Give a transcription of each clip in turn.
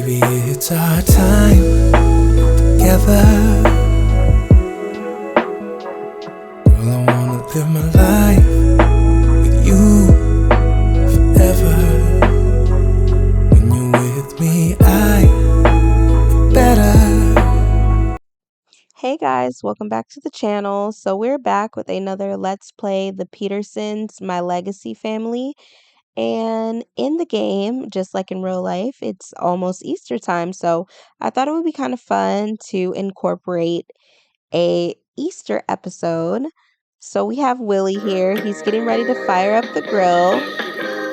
Maybe it's our time together. Girl, I wanna live my life with you forever. When you're with me, I feel better. Hey guys, welcome back to the channel. So we're back with another Let's Play the Petersons My Legacy family. And in the game, just like in real life, it's almost Easter time. So I thought it would be kind of fun to incorporate a Easter episode. So we have Willie here. He's getting ready to fire up the grill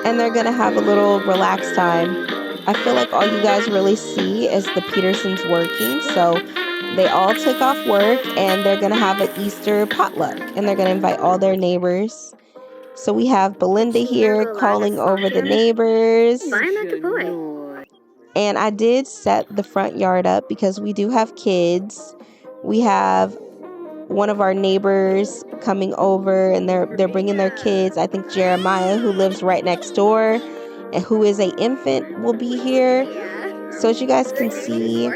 and they're going to have a little relaxed time. I feel like all you guys really see is the Petersons working. So they all took off work and they're going to have an Easter potluck and they're going to invite all their neighbors. So we have Belinda here calling over the neighbors. And I did set the front yard up because we do have kids. We have one of our neighbors coming over and they're bringing their kids. I think Jeremiah, who lives right next door and who is an infant, will be here. So as you guys can see,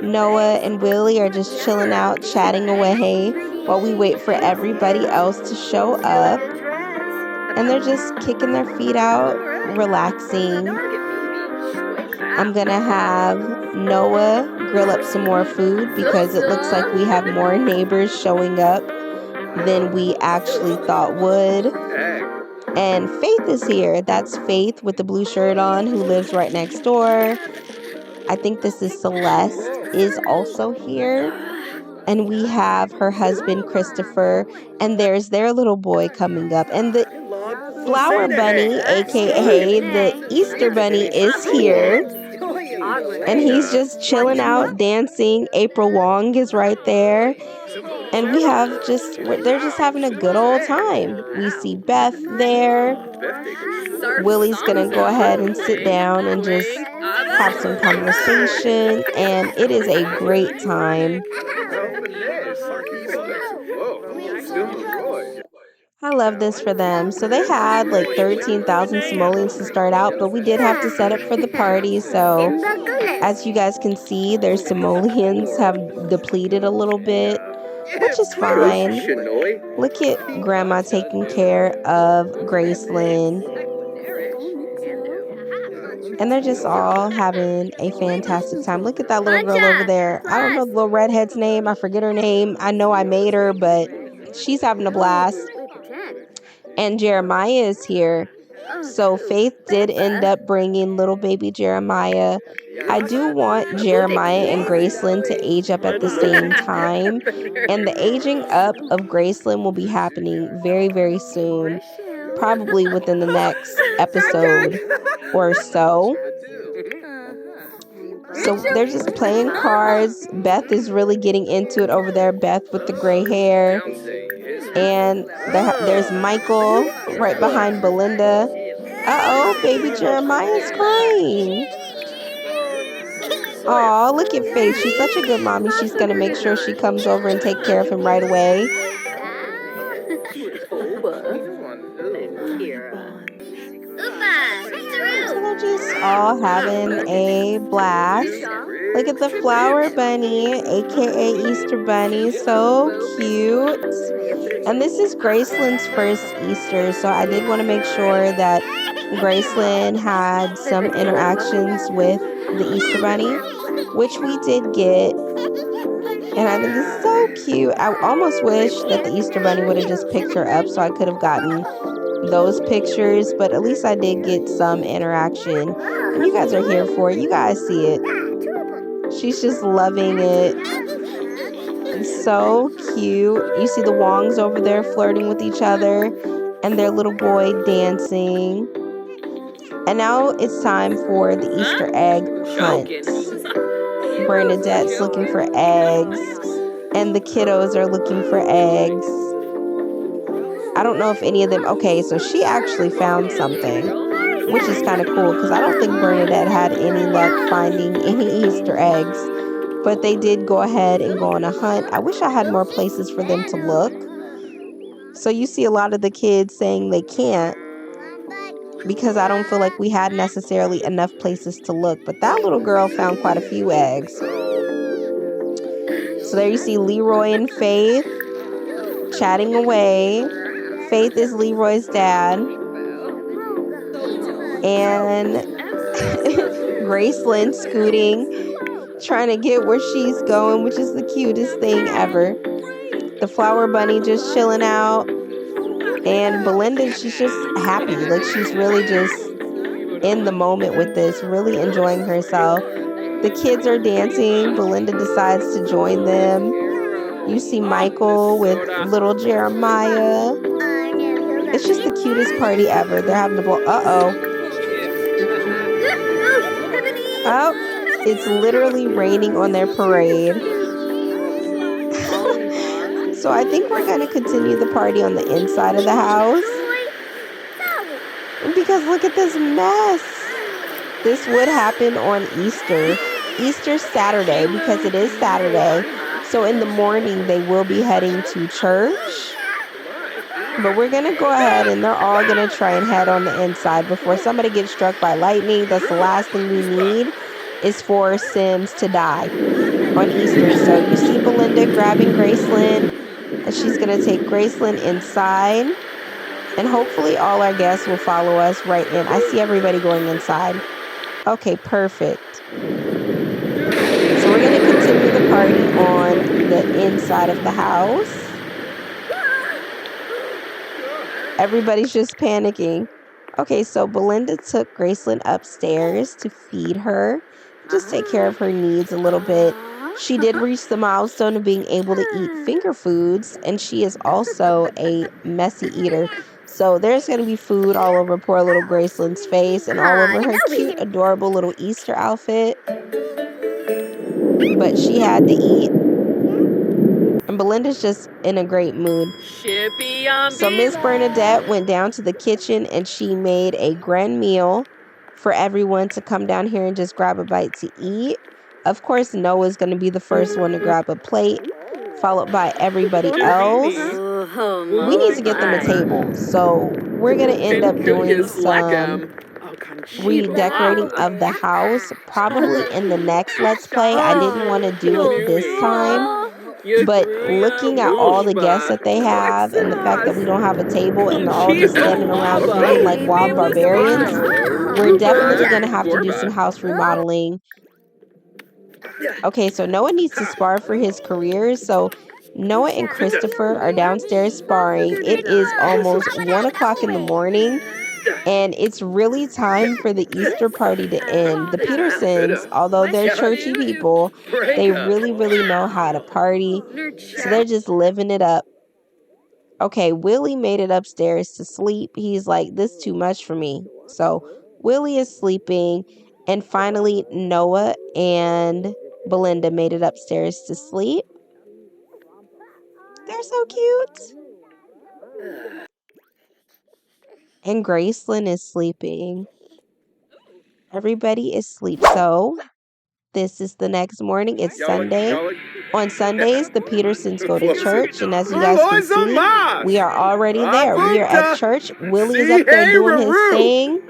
Noah and Willie are just chilling out, chatting away while we wait for everybody else to show up. And they're just kicking their feet out, relaxing. I'm gonna have Noah grill up some more food because it looks like we have more neighbors showing up than we actually thought would. And Faith is here. That's Faith with the blue shirt on who lives right next door. I think this is Celeste is also here. And we have her husband Christopher, and there's their little boy coming up. And the flower bunny, aka the Easter bunny, is here. And he's just chilling out, dancing. April Wong is right there. And we have they're just having a good old time. We see Beth there. Willie's gonna go ahead and sit down and just have some conversation. And it is a great time. I love this for them. So they had like 13,000 simoleons to start out, but we did have to set up for the party. So as you guys can see, their simoleons have depleted a little bit, which is fine. Look at Grandma taking care of Gracelynn. And they're just all having a fantastic time. Look at that little girl over there. I don't know the little redhead's name. I forget her name. I know I made her, but she's having a blast. And Jeremiah is here. So Faith did end up bringing little baby Jeremiah. I do want Jeremiah and Gracelynn to age up at the same time. And the aging up of Gracelynn will be happening very, very soon. Probably within the next episode or so. So they're just playing cards. Beth is really getting into it over there. Beth with the gray hair. And there's Michael right behind Belinda. Uh-oh, baby Jeremiah's crying. Aw, look at Faith. She's such a good mommy. She's going to make sure she comes over and take care of him right away. So they're just all having a blast. Look at the flower bunny, aka Easter bunny. So cute. And this is Gracelynn's first Easter, so I did want to make sure that Gracelynn had some interactions with the Easter bunny, which we did get. And I think it's so cute. I almost wish that the Easter bunny would have just picked her up so I could have gotten those pictures, but at least I did get some interaction. And you guys are here for it. You guys see it. She's just loving it. It's so cute. You see the Wongs over there flirting with each other and their little boy dancing. And now it's time for the Easter egg hunt. Bernadette's looking for eggs and the kiddos are looking for eggs. I don't know if any of them... Okay, so she actually found something, which is kind of cool because I don't think Bernadette had any luck finding any Easter eggs. But they did go ahead and go on a hunt. I wish I had more places for them to look. So you see a lot of the kids saying they can't. because I don't feel like we had necessarily enough places to look. But that little girl found quite a few eggs. So there you see Leroy and Faith chatting away. Faith is Leroy's dad. And Gracelynn scooting, trying to get where she's going, which is the cutest thing ever. The flower bunny just chilling out. And Belinda, she's just happy. Like, she's really just in the moment with this, really enjoying herself. The kids are dancing. Belinda decides to join them. You see Michael with little Jeremiah. It's just the cutest party ever. They're having a ball. Uh-oh. Oh, it's literally raining on their parade. So I think we're going to continue the party on the inside of the house. Because look at this mess. This would happen on Easter Saturday, because it is Saturday. So in the morning, they will be heading to church. But we're going to go ahead and they're all going to try and head on the inside before somebody gets struck by lightning. That's the last thing we need, is for Sims to die on Easter. So you see Belinda grabbing Gracelynn, and she's going to take Gracelynn inside. And hopefully all our guests will follow us right in. I see everybody going inside. Okay, perfect. So we're going to continue the party on the inside of the house. Everybody's just panicking. Okay, so Belinda took Gracelynn upstairs to feed her, just take care of her needs a little bit. She did reach the milestone of being able to eat finger foods, and she is also a messy eater. So there's going to be food all over poor little Gracelynn's face and all over her cute, adorable little Easter outfit. But she had to eat. And Belinda's just in a great mood. So Miss Bernadette went down to the kitchen and she made a grand meal for everyone to come down here and just grab a bite to eat. Of course, Noah's going to be the first one to grab a plate, followed by everybody else. We need to get them a table. So we're going to end up doing some redecorating of the house, probably in the next Let's Play. I didn't want to do it this time. But looking at all the guests that they have and the fact that we don't have a table and they're all just standing around eating like wild barbarians, we're definitely going to have to do some house remodeling. Okay, so Noah needs to spar for his career. So Noah and Christopher are downstairs sparring. It is almost 1 o'clock in the morning. And it's really time for the Easter party to end. The Petersons, although they're churchy people, they really, really know how to party. So they're just living it up. Okay, Willie made it upstairs to sleep. He's like, this is too much for me. So Willie is sleeping. And finally, Noah and Belinda made it upstairs to sleep. They're so cute. And Gracelynn is sleeping. Everybody is asleep. So this is the next morning. It's Sunday. On Sundays, the Petersons go to church. And as you guys can see, we are already there. We are at church. Willie is up there doing his thing.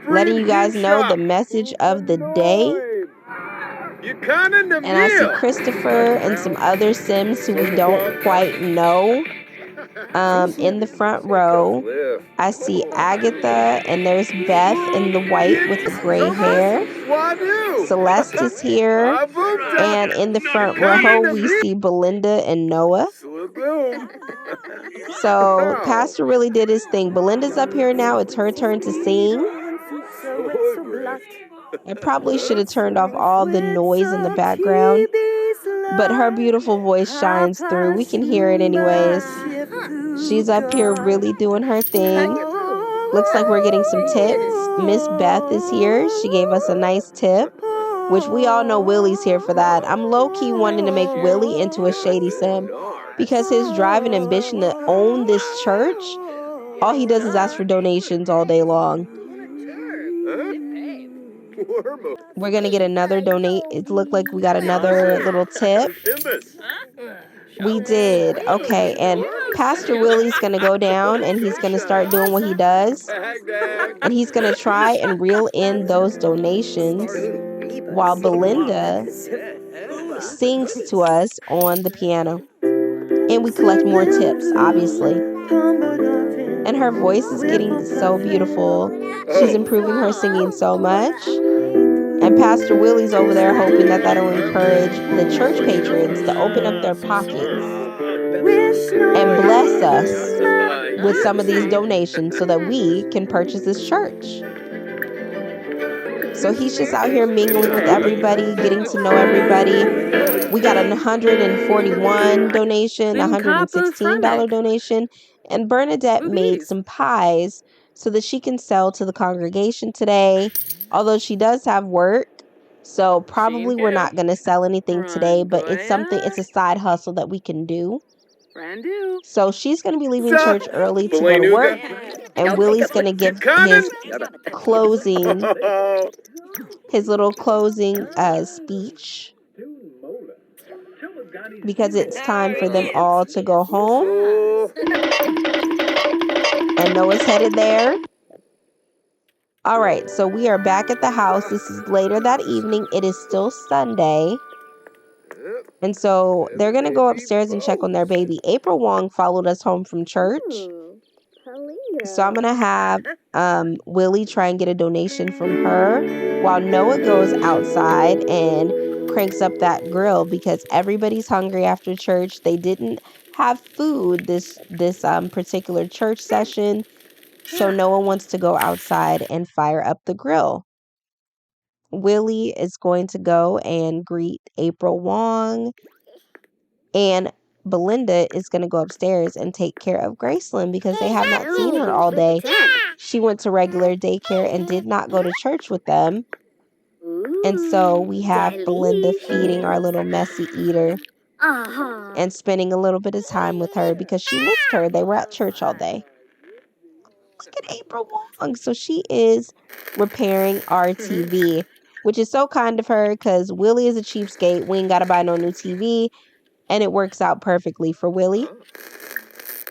Letting you guys know the message of the day. And I see Christopher and some other Sims who we don't quite know in the front row. I see Agatha, and there's Beth in the white with the gray hair. Celeste is here. And in the front row, we see Belinda and Noah. So Pastor really did his thing. Belinda's up here now. It's her turn to sing. I probably should have turned off all the noise in the background, but her beautiful voice shines through. We can hear it anyways. She's up here really doing her thing. Looks like we're getting some tips. Miss Beth is here. She gave us a nice tip, which we all know Willie's here for that. I'm low-key wanting to make Willie into a shady sim because his drive and ambition to own this church, all he does is ask for donations all day long. We're going to get another donate. It looked like we got another little tip. We did. Okay, and Pastor Willie's going to go down and he's going to start doing what he does. And he's going to try and reel in those donations while Belinda sings to us on the piano. And we collect more tips, obviously. And her voice is getting so beautiful. She's improving her singing so much. And Pastor Willie's over there hoping that that'll encourage the church patrons to open up their pockets and bless us with some of these donations so that we can purchase this church. So he's just out here mingling with everybody, getting to know everybody. We got a $141 donation, $116 donation, and Bernadette made some pies so that she can sell to the congregation today. Although she does have work, so probably we're not going to sell anything today, but it's a side hustle that we can do. So she's going to be leaving church early to go to work, and Willie's going to give his little closing speech, because it's time for them all to go home. And Noah's headed there. All right, so we are back at the house. This is later that evening. It is still Sunday. And so they're going to go upstairs and check on their baby. April Wong followed us home from church. So I'm going to have Willie try and get a donation from her while Noah goes outside and cranks up that grill, because everybody's hungry after church. They didn't have food this particular church session. So Noah wants to go outside and fire up the grill. Willie is going to go and greet April Wong, and Belinda is going to go upstairs and take care of Gracelynn because they have not seen her all day. She went to regular daycare and did not go to church with them. And so we have Belinda feeding our little messy eater and spending a little bit of time with her because she missed her. They were at church all day. Look at April Wong. So she is repairing our TV, which is so kind of her because Willie is a cheapskate. We ain't got to buy no new TV. And it works out perfectly for Willie.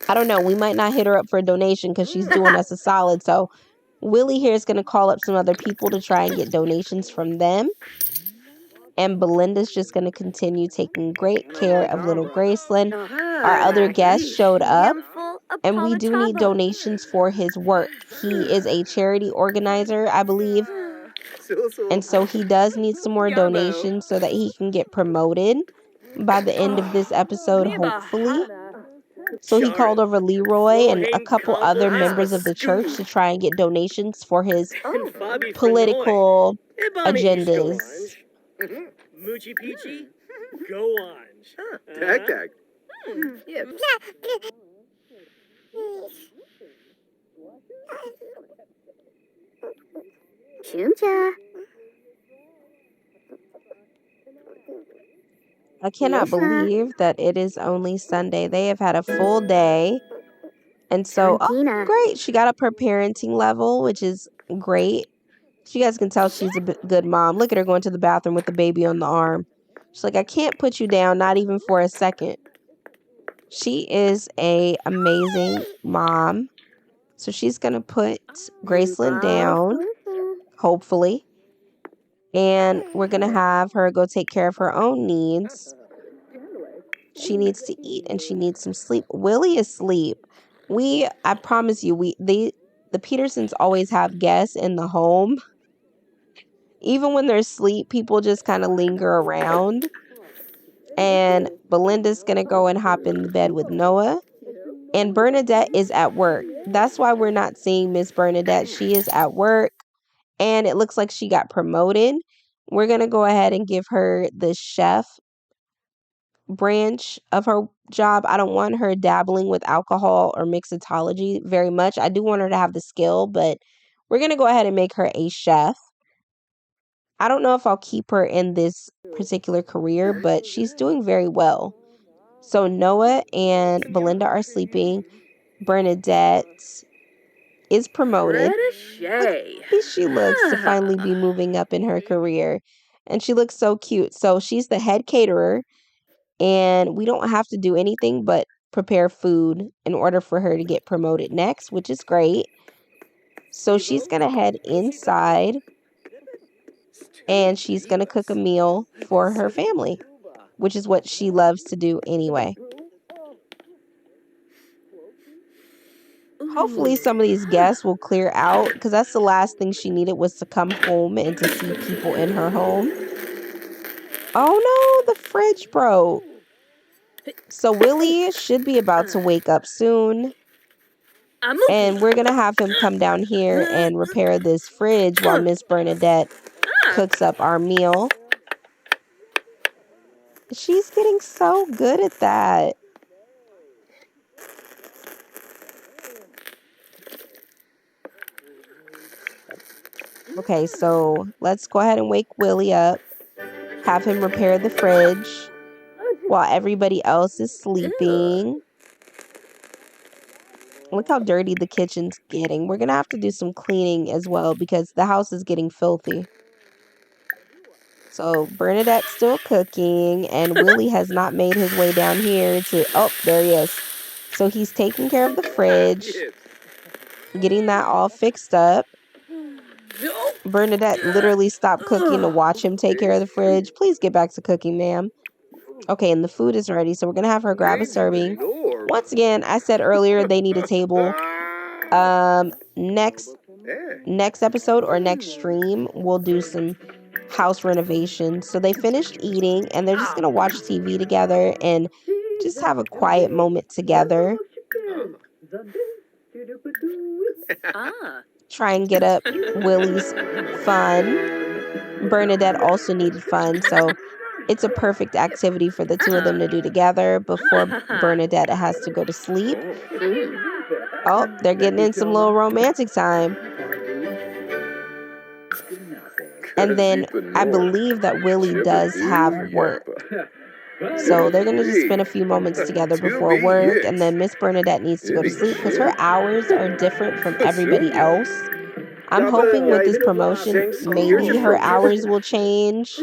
I don't know. We might not hit her up for a donation because she's doing us a solid. So Willie here is going to call up some other people to try and get donations from them. And Belinda's just going to continue taking great care of little Gracelynn. Our other guests showed up, and we do need donations for his work. He is a charity organizer, I believe. And so he does need some more donations so that he can get promoted by the end of this episode, hopefully. So he called over Leroy and a couple other members of the church to try and get donations for his political agendas. Moochie Peachy, go on. Tag. I cannot believe that it is only Sunday. They have had a full day. And so, great. She got up her parenting level, which is great. You guys can tell she's a good mom. Look at her going to the bathroom with the baby on the arm. She's like, I can't put you down, not even for a second. She is a amazing mom. So she's going to put Gracelynn down, hopefully. And we're going to have her go take care of her own needs. She needs to eat and she needs some sleep. Willie is asleep. I promise you, the Petersons always have guests in the home. Even when they're asleep, people just kind of linger around. And Belinda's going to go and hop in the bed with Noah. And Bernadette is at work. That's why we're not seeing Miss Bernadette. She is at work. And it looks like she got promoted. We're going to go ahead and give her the chef branch of her job. I don't want her dabbling with alcohol or mixology very much. I do want her to have the skill, but we're going to go ahead and make her a chef. I don't know if I'll keep her in this particular career, but she's doing very well. So Noah and Belinda are sleeping. Bernadette is promoted. Look how happy she looks to finally be moving up in her career. And she looks so cute. So she's the head caterer. And we don't have to do anything but prepare food in order for her to get promoted next, which is great. So she's going to head inside and she's going to cook a meal for her family, which is what she loves to do anyway. Hopefully some of these guests will clear out, because that's the last thing she needed, was to come home and to see people in her home. Oh no, the fridge broke. So Willie should be about to wake up soon. And we're going to have him come down here and repair this fridge while Miss Bernadette cooks up our meal. She's getting so good at that. Okay, so let's go ahead and wake Willie up. Have him repair the fridge while everybody else is sleeping. Look how dirty the kitchen's getting. We're going to have to do some cleaning as well because the house is getting filthy. So Bernadette's still cooking and Willie has not made his way down here to... Oh, there he is. So he's taking care of the fridge, getting that all fixed up. Bernadette literally stopped cooking to watch him take care of the fridge. Please get back to cooking, ma'am. Okay, and the food is ready, so we're going to have her grab a serving. Once again, I said earlier they need a table. Next episode or next stream, we'll do some house renovation. So they finished eating and they're just going to watch TV together and just have a quiet moment together. Try and get up Willie's fun. Bernadette also needed fun, so it's a perfect activity for the two of them to do together before Bernadette has to go to sleep. Oh, they're getting in some little romantic time. And then I believe that Willie does have work. So they're going to just spend a few moments together before work. And then Miss Bernadette needs to go to sleep because her hours are different from everybody else. I'm hoping with this promotion, maybe her hours will change.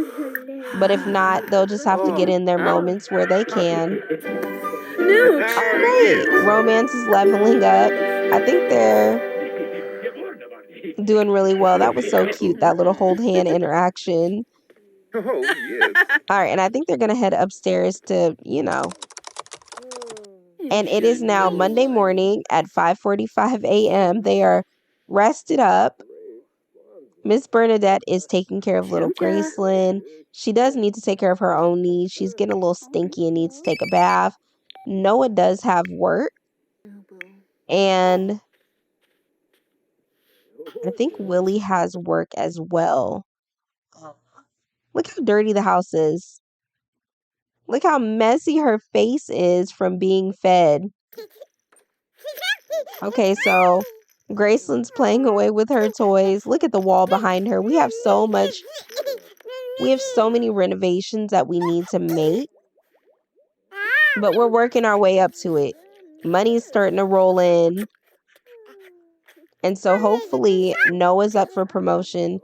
But if not, they'll just have to get in their moments where they can. Oh, great. Romance is leveling up. I think they're doing really well. That was so cute, that little hold hand interaction. Oh, yes. All right, and I think they're going to head upstairs to, and it is now Monday morning at 5:45 a.m. They are rested up. Miss Bernadette is taking care of little Gracelynn. She does need to take care of her own needs. She's getting a little stinky and needs to take a bath. Noah does have work. And I think Willie has work as well. Look how dirty the house is. Look how messy her face is from being fed. Okay, so Gracelynn's playing away with her toys. Look at the wall behind her. We have so many renovations that we need to make. But we're working our way up to it. Money's starting to roll in. And so hopefully Noah's up for promotion.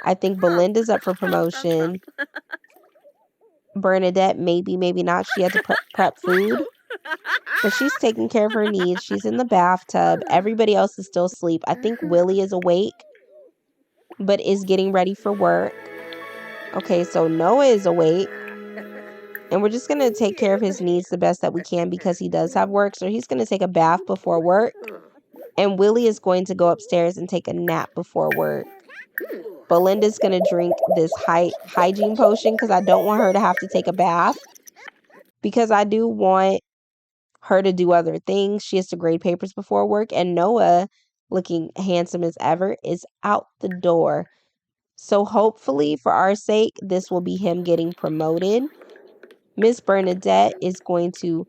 I think Belinda's up for promotion. Bernadette, maybe not. She had to prep food. But she's taking care of her needs. She's in the bathtub. Everybody else is still asleep. I think Willie is awake, but is getting ready for work. Okay, so Noah is awake. And we're just going to take care of his needs the best that we can because he does have work. So he's going to take a bath before work. And Willie is going to go upstairs and take a nap before work. Belinda's going to drink this hygiene potion because I don't want her to have to take a bath. Because I do want her to do other things. She has to grade papers before work. And Noah, looking handsome as ever, is out the door. So hopefully, for our sake, this will be him getting promoted. Miss Bernadette is going to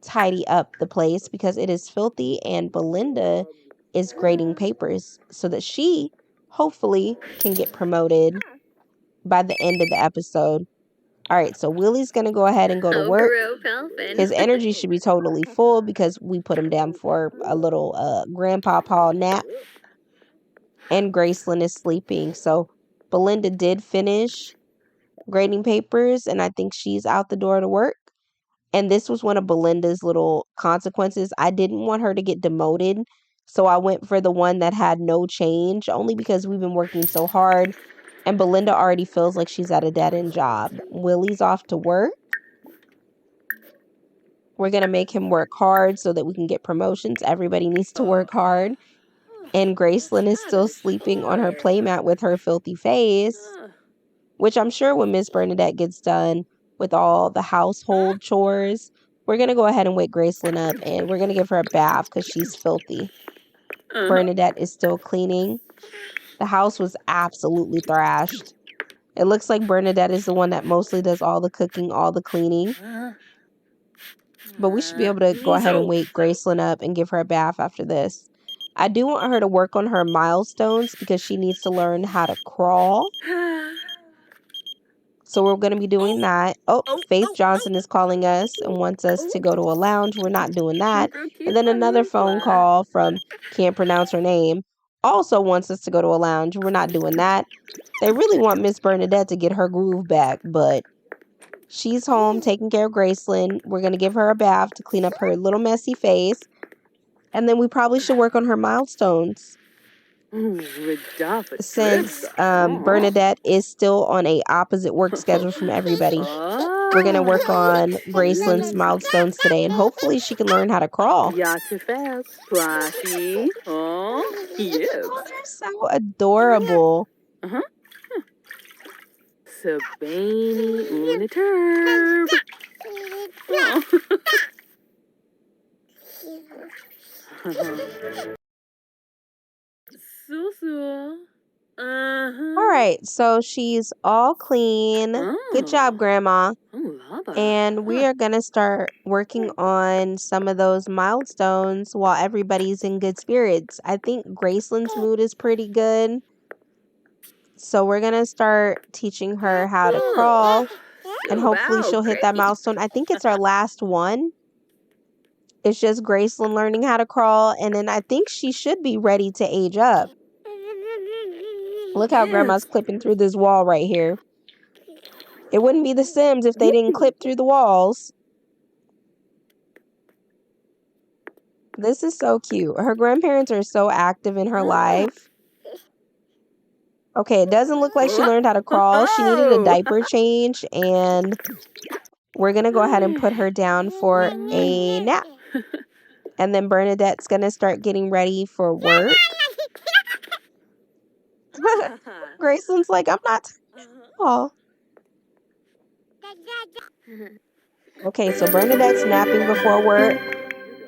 tidy up the place because it is filthy, and Belinda is grading papers so that she hopefully can get promoted by the end of the episode. All right, so Willie's going to go ahead and go to work. His energy should be totally full because we put him down for a little grandpa paw nap. And Gracelynn is sleeping. So Belinda did finish grading papers, and I think she's out the door to work. And this was one of Belinda's little consequences. I didn't want her to get demoted, so I went for the one that had no change, only because we've been working so hard and Belinda already feels like she's at a dead-end job. Willie's off to work. We're going to make him work hard so that we can get promotions. Everybody needs to work hard. And Gracelynn is still sleeping on her playmat with her filthy face, which I'm sure when Miss Bernadette gets done with all the household chores, we're going to go ahead and wake Gracelynn up and we're going to give her a bath because she's filthy. Bernadette is still cleaning. The house was absolutely thrashed. It looks like Bernadette is the one that mostly does all the cooking, all the cleaning. But we should be able to go ahead and wake Gracelynn up and give her a bath after this. I do want her to work on her milestones because she needs to learn how to crawl. So we're going to be doing that. Oh, Faith Johnson is calling us and wants us to go to a lounge. We're not doing that. And then another phone call from can't pronounce her name also wants us to go to a lounge. We're not doing that. They really want Miss Bernadette to get her groove back, but she's home taking care of Gracelynn. We're going to give her a bath to clean up her little messy face. And then we probably should work on her milestones. Since Bernadette is still on a opposite work schedule from everybody, we're going to work on Gracelynn's milestones today, and hopefully she can learn how to crawl. Oh, they're so adorable. Sabani Uniturb. All right, so she's all clean. Good job, Grandma. And we are going to start working on some of those milestones while everybody's in good spirits. I think Gracelynn's mood is pretty good. So we're going to start teaching her how to crawl. And hopefully she'll hit that milestone. I think it's our last one. It's just Gracelynn learning how to crawl. And then I think she should be ready to age up. Look how Grandma's clipping through this wall right here. It wouldn't be The Sims if they didn't clip through the walls. This is so cute. Her grandparents are so active in her life. Okay, it doesn't look like she learned how to crawl. She needed a diaper change, and we're going to go ahead and put her down for a nap. And then Bernadette's going to start getting ready for work. Gracelynn's like, I'm not tall. Okay, so Bernadette's napping before work.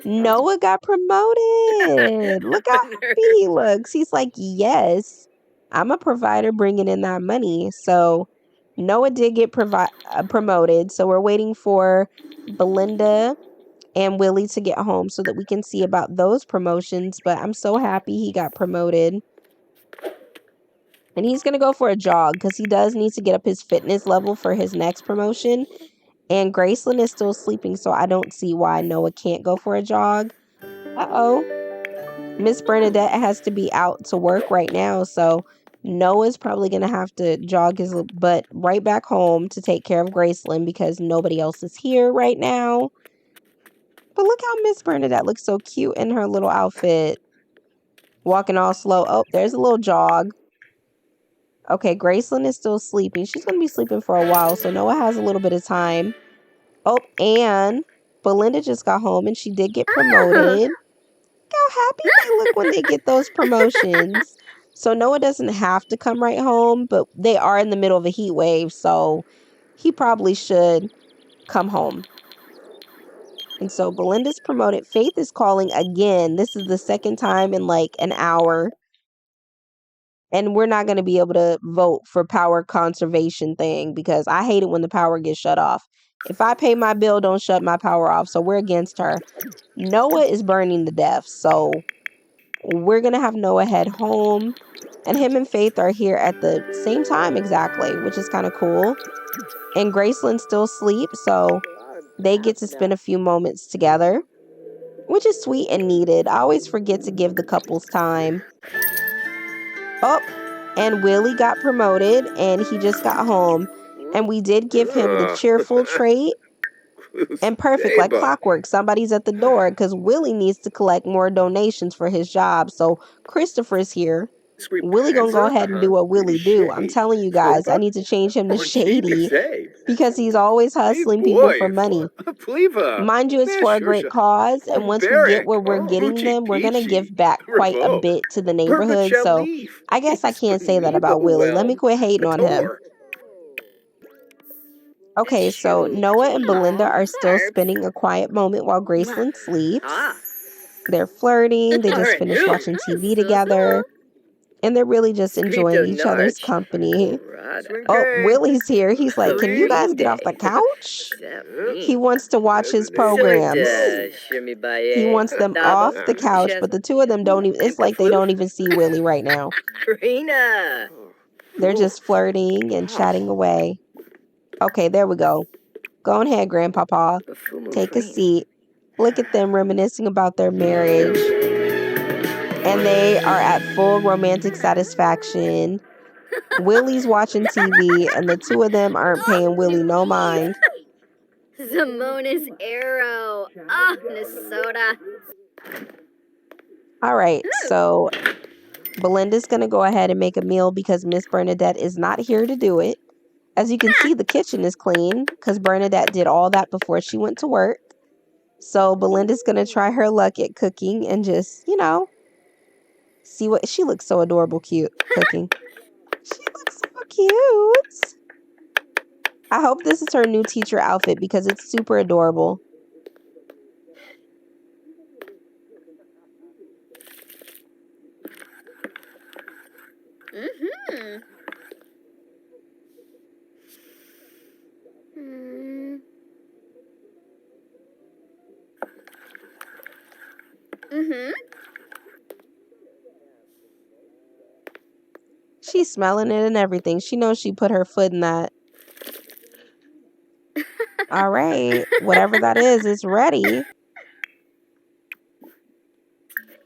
Noah got promoted. Look how happy he looks. He's like, yes, I'm a provider bringing in that money. So Noah did get promoted. So we're waiting for Belinda and Willie to get home so that we can see about those promotions. But I'm so happy he got promoted. And he's going to go for a jog because he does need to get up his fitness level for his next promotion. And Gracelynn is still sleeping, so I don't see why Noah can't go for a jog. Uh-oh. Miss Bernadette has to be out to work right now, so Noah's probably going to have to jog his butt right back home to take care of Gracelynn because nobody else is here right now. But look how Miss Bernadette looks so cute in her little outfit. Walking all slow. Oh, there's a little jog. Okay, Gracelynn is still sleeping. She's going to be sleeping for a while, so Noah has a little bit of time. Oh, and Belinda just got home, and she did get promoted. Look how happy they look when they get those promotions. So Noah doesn't have to come right home, but they are in the middle of a heat wave, so he probably should come home. And so Belinda's promoted. Faith is calling again. This is the second time in like an hour. And we're not going to be able to vote for power conservation thing because I hate it when the power gets shut off. If I pay my bill, don't shut my power off. So we're against her. Noah is burning to death. So we're going to have Noah head home. And him and Faith are here at the same time exactly, which is kind of cool. And Gracelynn still sleeps. So they get to spend a few moments together, which is sweet and needed. I always forget to give the couples time. Oh, and Willie got promoted and he just got home. And we did give him the cheerful trait. And perfect, like clockwork. Somebody's at the door because Willie needs to collect more donations for his job. So Christopher's here. Willie gonna go ahead and do what Willie do. I'm telling you guys, I need to change him to Shady because he's always hustling people for money. Mind you, it's for a great cause, and once we get where we're getting them, we're gonna give back quite a bit to the neighborhood. So I guess I can't say that about Willie. Let me quit hating on him. Okay, so Noah and Belinda are still spending a quiet moment while Gracelynn sleeps. They're flirting, they just finished watching TV together, and they're really just enjoying each other's company. Oh, Willie's here. He's like, can you guys get off the couch? He wants to watch his programs. He wants them off the couch, but the two of them don't even, it's like they don't even see Willie right now. They're just flirting and chatting away. Okay, there we go. Go ahead, Grandpapa. Take a seat. Look at them reminiscing about their marriage. And they are at full romantic satisfaction. Willie's watching TV, and the two of them aren't paying Willie no mind. Zamona's arrow. Oh, Minnesota. All right, so Belinda's going to go ahead and make a meal because Miss Bernadette is not here to do it. As you can see, the kitchen is clean because Bernadette did all that before she went to work. So Belinda's going to try her luck at cooking and just, see what... She looks so adorable cute cooking. She looks so cute. I hope this is her new teacher outfit because it's super adorable. She's smelling it and everything. She knows she put her foot in that. All right. Whatever that is ready. All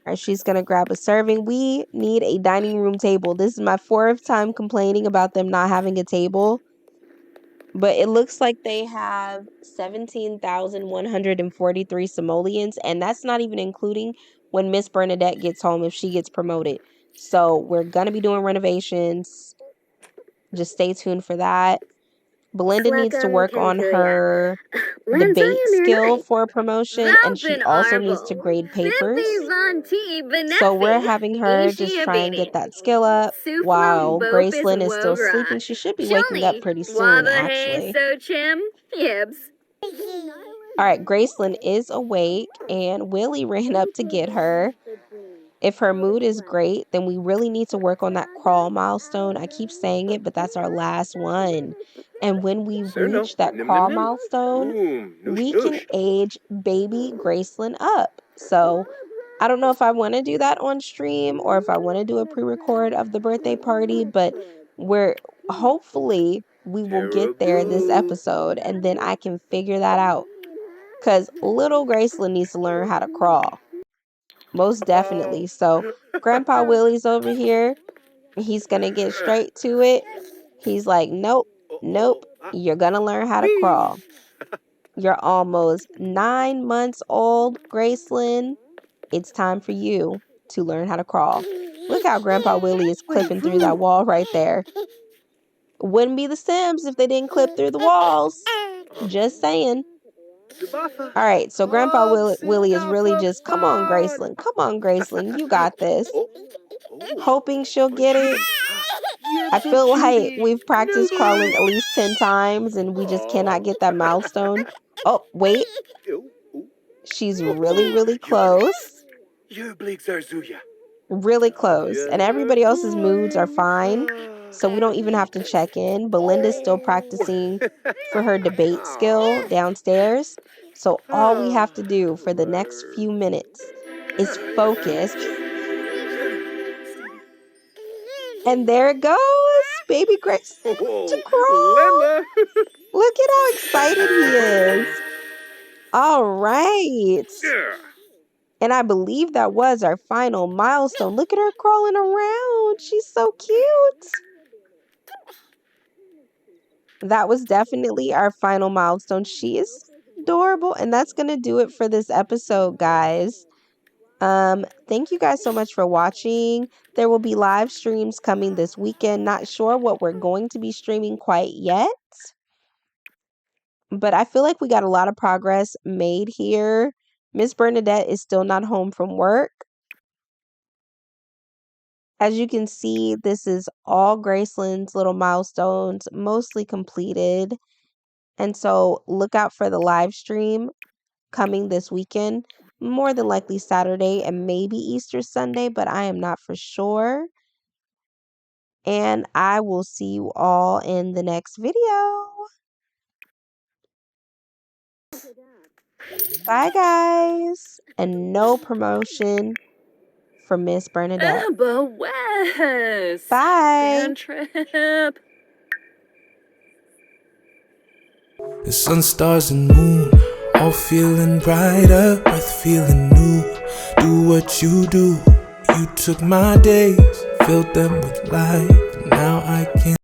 right, she's going to grab a serving. We need a dining room table. This is my 4th time complaining about them not having a table. But it looks like they have 17,143 simoleons. And that's not even including when Miss Bernadette gets home if she gets promoted. So we're going to be doing renovations. Just stay tuned for that. Belinda needs to work on her debate skill for a promotion, and she also needs to grade papers. So we're having her just try and get that skill up while Gracelynn is still sleeping. She should be waking up pretty soon, actually. All right, Gracelynn is awake, and Willie ran up to get her. If her mood is great, then we really need to work on that crawl milestone. I keep saying it, but that's our last one. And when we reach that crawl milestone, we can age baby Gracelynn up. So I don't know if I want to do that on stream or if I want to do a pre-record of the birthday party, but hopefully we will get there this episode and then I can figure that out. Because little Gracelynn needs to learn how to crawl. Most definitely. So Grandpa Willie's over here. He's going to get straight to it. He's like, nope. You're going to learn how to crawl. You're almost 9 months old, Gracelynn. It's time for you to learn how to crawl. Look how Grandpa Willie is clipping through that wall right there. Wouldn't be the Sims if they didn't clip through the walls. Just saying. All right, so Grandpa Willie is really just, come on, Gracelynn, you got this. Hoping she'll get it. I feel like we've practiced crawling at least 10 times and we just cannot get that milestone. Oh, wait. She's really close. Really close. And everybody else's moods are fine. So we don't even have to check in. Belinda's still practicing for her debate skill downstairs. So all we have to do for the next few minutes is focus. And there it goes. Baby Grace to crawl. Look at how excited he is. All right. And I believe that was our final milestone. Look at her crawling around. She's so cute. That was definitely our final milestone. She is adorable. And that's going to do it for this episode, guys. Thank you guys so much for watching. There will be live streams coming this weekend. Not sure what we're going to be streaming quite yet, but I feel like we got a lot of progress made here. Miss Bernadette is still not home from work. As you can see, this is all Gracelynn's little milestones, mostly completed. And so look out for the live stream coming this weekend, more than likely Saturday and maybe Easter Sunday, but I am not for sure. And I will see you all in the next video. Bye, guys. And no promotion for Miss Bernadette. But Wes! Bye. Fan trip. The sun, stars, and moon, all feeling brighter, breath feeling new. Do what you do. You took my days, filled them with life. Now I can